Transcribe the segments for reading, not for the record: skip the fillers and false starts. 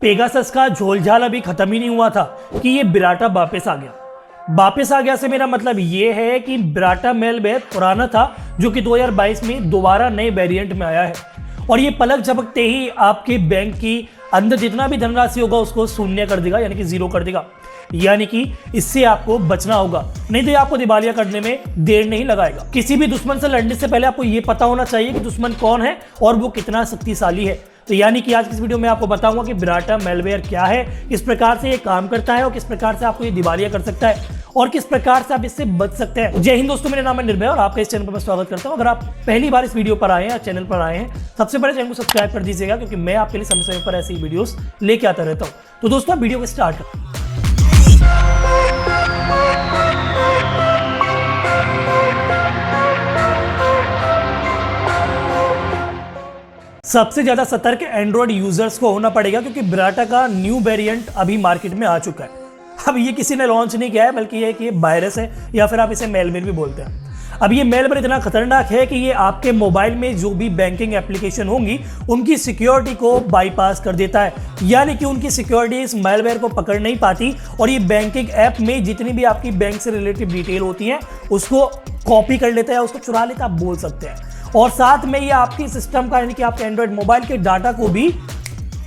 Pegasus का झोलझाल अभी खत्म ही नहीं हुआ था कि ये बिराटा वापस आ गया। वापस आ गया से मेरा मतलब ये है कि बिराटा मेलवेयर पुराना था जो कि 2022 में दोबारा नए वेरिएंट में आया है और ये पलक झपकते ही आपके बैंक की अंदर जितना भी धनराशि होगा उसको शून्य कर देगा, यानी कि जीरो कर देगा। यानी कि इससे आपको बचना होगा, नहीं तो ये आपको दिवालिया करने में देर नहीं लगाएगा। किसी भी दुश्मन से लड़ने से पहले आपको ये पता होना चाहिए कि दुश्मन कौन है और वो कितना शक्तिशाली है। तो यानी कि आज की इस वीडियो में आपको बताऊंगा कि बिराटा मेलवेयर क्या है, किस प्रकार से ये काम करता है और किस प्रकार से आपको ये दिवालिया कर सकता है और किस प्रकार से आप इससे बच सकते हैं। जय हिंद दोस्तों, मेरा नाम है निर्भय और आपका इस चैनल पर मैं स्वागत करता हूं। अगर आप पहली बार इस वीडियो पर आए हैं या चैनल पर आए हैं, सबसे पहले चैनल को सब्सक्राइब कर दीजिएगा क्योंकि मैं आपके लिए समय समय पर ऐसी वीडियोस लेके आता रहता हूं। तो दोस्तों वीडियो को स्टार्ट करते हैं। सबसे ज्यादा सतर्क एंड्रॉइड यूजर्स को होना पड़ेगा क्योंकि बिराटा का न्यू वेरिएंट अभी मार्केट में आ चुका है। अब ये किसी ने लॉन्च नहीं किया है, बल्कि ये कि ये वायरस है या फिर आप इसे मेलवेयर भी बोलते हैं। अब ये मेलवेयर इतना खतरनाक है कि ये आपके मोबाइल में जो भी बैंकिंग एप्लीकेशन होंगी उनकी सिक्योरिटी को बाईपास कर देता है, यानी कि उनकी सिक्योरिटी इस मेलवेयर को पकड़ नहीं पाती और ये बैंकिंग ऐप में जितनी भी आपकी बैंक से रिलेटेड डिटेल होती है उसको कॉपी कर लेता है, उसको चुरा लेता है, आप बोल सकते हैं। और साथ में ये आपकी सिस्टम का यानी कि आपके एंड्रॉइड मोबाइल के डाटा को भी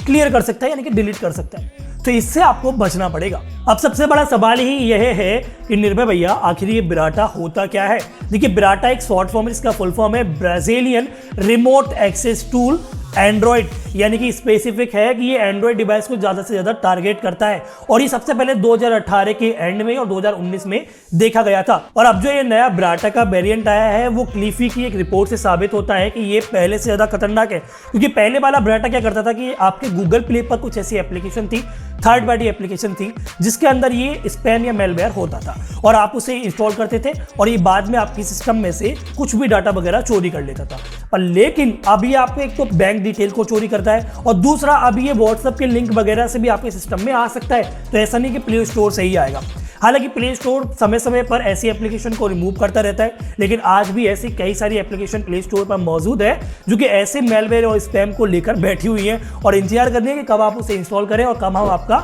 क्लियर कर सकता है, यानी कि डिलीट कर सकता है। तो इससे आपको बचना पड़ेगा। अब सबसे बड़ा सवाल ही यह है कि निर्भय भैया आखिर ये बिराटा होता क्या है। देखिए, बिराटा एक शॉर्ट फॉर्म है, इसका फुल फॉर्म है Brazilian remote access tool Android, यानी कि स्पेसिफिक है कि ये एंड्रॉइड डिवाइस को ज़्यादा से ज़्यादा टारगेट करता है और ये सबसे पहले 2018 के एंड में और 2019 में देखा गया था। और अब जो ये नया बिराटा का वेरिएंट आया है वो क्लीफी की एक रिपोर्ट से साबित होता है कि ये पहले से ज़्यादा खतरनाक है, क्योंकि पहले वाला बिराटा क्या करता था कि आपके गूगल प्ले पर कुछ ऐसी एप्लीकेशन थी, थर्ड पार्टी एप्लीकेशन थी, जिसके अंदर ये स्पैम या मेलवेयर होता था और आप उसे इंस्टॉल करते थे और ये बाद में आपकी सिस्टम में से कुछ भी डाटा वगैरह चोरी कर लेता था। पर लेकिन अभी आपको एक तो बैंक डिटेल को चोरी करता है और दूसरा अभी ये व्हाट्सएप के लिंक वगैरह से भी आपके सिस्टम में आ सकता है। तो ऐसा नहीं कि प्ले स्टोर से ही आएगा, हालांकि प्ले स्टोर समय समय पर ऐसी एप्लीकेशन को रिमूव करता रहता है, लेकिन आज भी ऐसी कई सारी एप्लीकेशन प्ले स्टोर पर मौजूद है जो कि ऐसे मेलवेयर और स्पैम को लेकर बैठी हुई हैं और इंतजार कर रही है कि कब आप उसे इंस्टॉल करें और कब हम आपका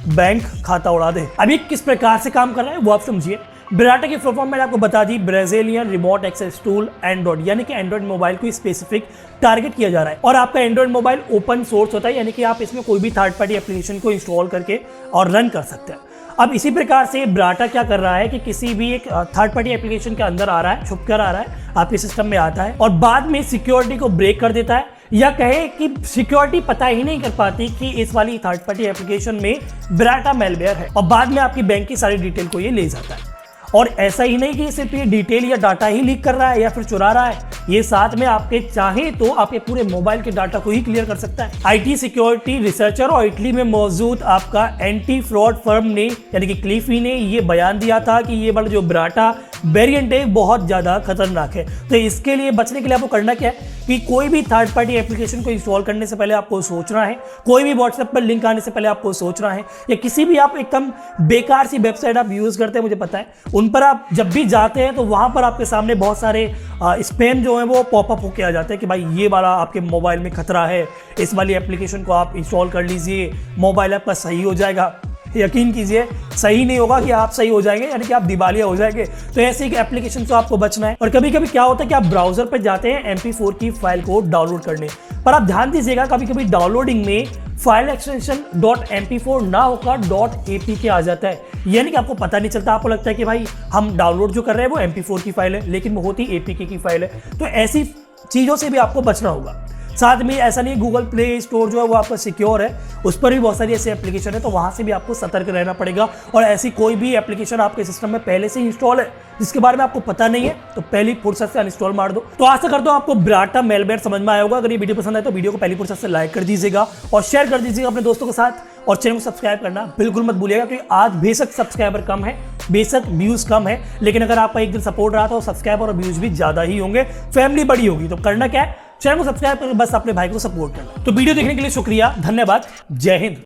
बैंक खाता उड़ा दें। अभी किस प्रकार से काम कर रहा है वो आप समझिए। बिराटा की फुल फॉर्म मैंने आपको बता दी, Brazilian remote access tool Android, यानी कि एंड्रॉइड मोबाइल को स्पेसिफिक टारगेट किया जा रहा है। और आपका एंड्रॉइड मोबाइल ओपन सोर्स होता है, यानी कि आप इसमें कोई भी थर्ड पार्टी एप्लीकेशन को इंस्टॉल करके और रन कर सकते हैं। अब इसी प्रकार से बिराटा क्या कर रहा है कि किसी भी एक थर्ड पार्टी एप्लीकेशन के अंदर आ रहा है, छुप कर आ रहा है, आपके सिस्टम में आता है और बाद में सिक्योरिटी को ब्रेक कर देता है, या कहे कि सिक्योरिटी पता ही नहीं कर पाती कि इस वाली थर्ड पार्टी एप्लीकेशन में बिराटा मेलवेयर है और बाद में आपकी बैंक की सारी डिटेल को ये ले जाता है। और ऐसा ही नहीं कि सिर्फ ये डिटेल या डाटा ही लीक कर रहा है या फिर चुरा रहा है, ये साथ में आपके चाहे तो आपके पूरे मोबाइल के डाटा को ही क्लियर कर सकता है। आईटी सिक्योरिटी रिसर्चर और इटली में मौजूद आपका एंटी फ्रॉड फर्म ने यानी कि क्लीफी ने ये बयान दिया था कि ये वाला जो बिराटा वेरिएंट है बहुत ज़्यादा खतरनाक है। तो इसके लिए बचने के लिए आपको करना क्या है कि कोई भी थर्ड पार्टी एप्लीकेशन को इंस्टॉल करने से पहले आपको सोचना है, कोई भी व्हाट्सएप पर लिंक आने से पहले आपको सोचना है, या किसी भी आप एकदम बेकार सी वेबसाइट आप यूज़ करते हैं, मुझे पता है, उन पर आप जब भी जाते हैं तो वहाँ पर आपके सामने बहुत सारे स्पैम जो है वो पॉपअप होके आ जाते हैं कि भाई ये वाला आपके मोबाइल में खतरा है, इस वाली एप्लीकेशन को आप इंस्टॉल कर लीजिए, मोबाइल आपका सही हो जाएगा। यकीन कीजिए सही नहीं होगा कि आप सही हो जाएंगे, यानी कि आप दिवालिया हो जाएंगे। तो ऐसे एक एप्लीकेशन से आपको बचना है। और कभी कभी क्या होता है कि आप ब्राउजर पर जाते हैं MP4 की फाइल को डाउनलोड करने, पर आप ध्यान दीजिएगा कभी कभी डाउनलोडिंग में फाइल एक्सटेंशन .mp4 ना होकर .apk आ जाता है, यानी कि आपको पता नहीं चलता। आपको लगता है कि भाई हम डाउनलोड जो कर रहे हैं वो MP4 की फाइल है, लेकिन वो होती APK की फाइल है। तो ऐसी चीज़ों से भी आपको बचना होगा। साथ में ऐसा नहीं गूगल प्ले स्टोर जो है वो आपका सिक्योर है, उस पर भी बहुत सारी ऐसी एप्लीकेशन है, तो वहाँ से भी आपको सतर्क रहना पड़ेगा। और ऐसी कोई भी एप्लीकेशन आपके सिस्टम में पहले से इंस्टॉल है जिसके बारे में आपको पता नहीं है तो पहली फुर्सत से अनइंस्टॉल मार दो। तो आशा करता हूँ आपको बिराटा मेलवेयर समझ में आया होगा। अगर ये वीडियो पसंद आए तो वीडियो को पहली फुर्सत से लाइक कर दीजिएगा और शेयर कर दीजिएगा अपने दोस्तों के साथ और चैनल को सब्सक्राइब करना बिल्कुल मत भूलिएगा, क्योंकि आज बेशक सब्सक्राइबर कम है, बेशक व्यूज कम है, लेकिन अगर आपका एक दिन सपोर्ट रहा तो सब्सक्राइबर और व्यूज भी ज्यादा ही होंगे, फैमिली बड़ी होगी। तो करना क्या है, चैनल को सब्सक्राइब करके बस अपने भाई को सपोर्ट करना। तो वीडियो देखने के लिए शुक्रिया, धन्यवाद, जय हिंद।